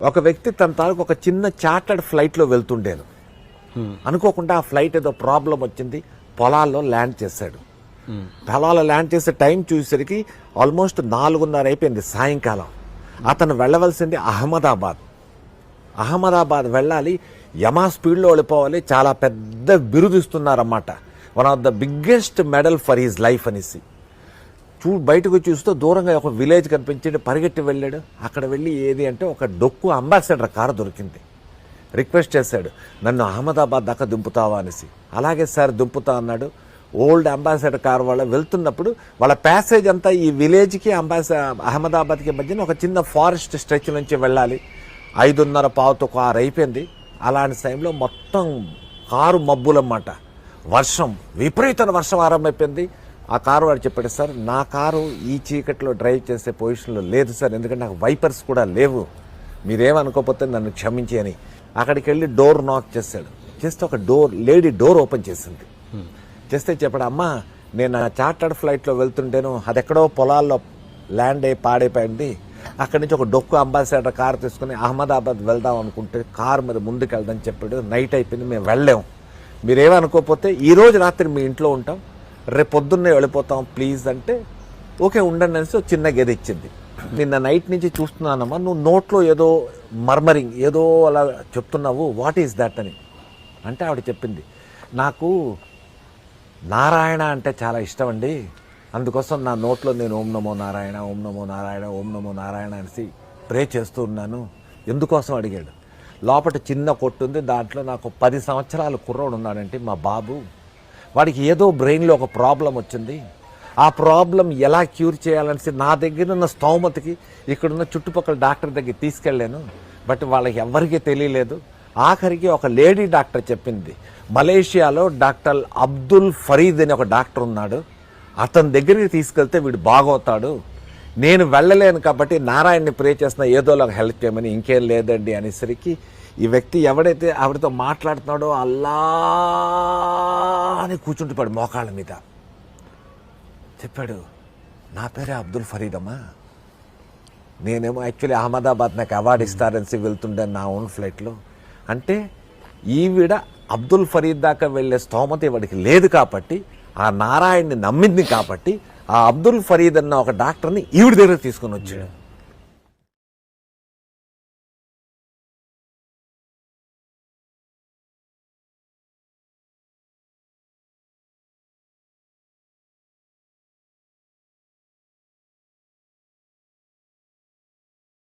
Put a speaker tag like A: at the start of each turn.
A: ఒక వ్యక్తి తన తాలూకు ఒక చిన్న చార్టర్డ్ ఫ్లైట్లో వెళ్తుండేను. అనుకోకుండా ఆ ఫ్లైట్ ఏదో ప్రాబ్లం వచ్చింది, పొలాల్లో ల్యాండ్ చేశాడు. పొలాల్లో ల్యాండ్ చేసే టైం చూసేసరికి ఆల్మోస్ట్ 4:30 అయిపోయింది సాయంకాలం. అతను వెళ్ళవలసింది అహ్మదాబాద్ వెళ్ళాలి, యమా స్పీడ్లో వెళ్ళిపోవాలి, చాలా పెద్ద బిరుదు ఇస్తున్నారన్నమాట, one of the biggest medal for his life అనేసి. బయటకు చూస్తూ దూరంగా ఒక విలేజ్ కనిపించింది, పరిగెట్టి వెళ్ళాడు. అక్కడ వెళ్ళి ఏది అంటే ఒక డొక్కు అంబాసిడర్ కారు దొరికింది. రిక్వెస్ట్ చేశాడు, నన్ను అహ్మదాబాద్ దాకా దింపుతావా అనేసి. అలాగే సార్ దింపుతా అన్నాడు. ఓల్డ్ అంబాసిడర్ కారు వాళ్ళు వెళ్తున్నప్పుడు వాళ్ళ ప్యాసేజ్ అంతా ఈ విలేజ్కి అహ్మదాబాద్కి మధ్యన ఒక చిన్న ఫారెస్ట్ స్ట్రెచ్ నుంచి వెళ్ళాలి. 5:30 కారు అయిపోయింది. అలాంటి టైంలో మొత్తం కారు మబ్బులన్నమాట, వర్షం, విపరీతమైన వర్షం ఆరంభమైపోయింది. ఆ కారు వాడు చెప్పాడు, సార్ నా కారు ఈ చీకట్లో డ్రైవ్ చేసే పొజిషన్లో లేదు సార్, ఎందుకంటే నాకు వైపర్స్ కూడా లేవు, మీరేమనుకోకపోతే నన్ను క్షమించి అని. అక్కడికి వెళ్ళి డోర్ నాక్ చేశాడు. చేస్తే ఒక లేడీ డోర్ ఓపెన్ చేసింది. చేస్తే చెప్పాడు, అమ్మా నేను చార్టర్డ్ ఫ్లైట్లో వెళ్తుంటేను, అది ఎక్కడో పొలాల్లో ల్యాండ్ అయ్యి పాడైపోయింది, అక్కడి నుంచి ఒక డొక్కు అంబాసిడర్ కారు తీసుకుని అహ్మదాబాద్ వెళ్దాం అనుకుంటే కారు మీద ముందుకు వెళ్దామని చెప్పాడు. నైట్ అయిపోయింది, మేము వెళ్ళాము, మీరేమనుకోకపోతే ఈరోజు రాత్రి మీ ఇంట్లో ఉంటాం, రేపు పొద్దున్నే వెళ్ళిపోతాం ప్లీజ్ అంటే, ఓకే ఉండండి అనేసి చిన్న గది ఇచ్చింది. నిన్న నైట్ నుంచి చూస్తున్నానమ్మా, నువ్వు నోట్లో ఏదో మర్మరింగ్ ఏదో అలా చెప్తున్నావు, వాట్ ఈస్ దట్ అని అంటే ఆవిడ చెప్పింది, నాకు నారాయణ అంటే చాలా ఇష్టం అండి, అందుకోసం నా నోట్లో నేను ఓం నమో నారాయణ ఓం నమో నారాయణ ఓం నమో నారాయణ అనేసి ప్రే చేస్తూ ఉన్నాను. ఎందుకోసం అడిగాడు. లోపల చిన్న కొట్టు ఉంది, దాంట్లో నాకు 10 సంవత్సరాల కుర్రోడు ఉన్నాడంటే మా బాబు, వాడికి ఏదో బ్రెయిన్లో ఒక ప్రాబ్లం వచ్చింది, ఆ ప్రాబ్లం ఎలా క్యూర్ చేయాలనేసి నా దగ్గర ఉన్న స్తోమతకి ఇక్కడున్న చుట్టుపక్కల డాక్టర్ దగ్గర తీసుకెళ్ళాను, బట్ వాళ్ళకి ఎవరికీ తెలియలేదు. ఆఖరికి ఒక లేడీ డాక్టర్ చెప్పింది, మలేషియాలో డాక్టర్ అబ్దుల్ ఫరీద్ అని ఒక డాక్టర్ ఉన్నాడు, అతని దగ్గరికి తీసుకెళ్తే వీడు బాగవుతాడు, నేను వెళ్ళలేను కాబట్టి నారాయణని ప్రే చేస్తున్నా, ఏదోలాగా హెల్ప్ చేయమని. ఇంకేం లేదండి అనేసరికి ఈ వ్యక్తి ఎవడైతే ఆవిడతో మాట్లాడుతున్నాడో అల్లా అని కూర్చుంటున్నాడు మోకాళ్ళ మీద. చెప్పాడు, నా పేరే అబ్దుల్ ఫరీద్ అమ్మా, నేనేమో యాక్చువల్లీ అహ్మదాబాద్ నాకు అవార్డు ఇస్తారని వెళ్తుండే నా ఓన్ ఫ్లైట్లో. అంటే ఈవిడ అబ్దుల్ ఫరీద్ దాకా వెళ్ళే స్తోమత ఇవాడికి లేదు కాబట్టి, ఆ నారాయణని నమ్మింది కాబట్టి, ఆ అబ్దుల్ ఫరీద్ అన్న ఒక డాక్టర్ని ఈవిడ దగ్గర తీసుకొని వచ్చాడు.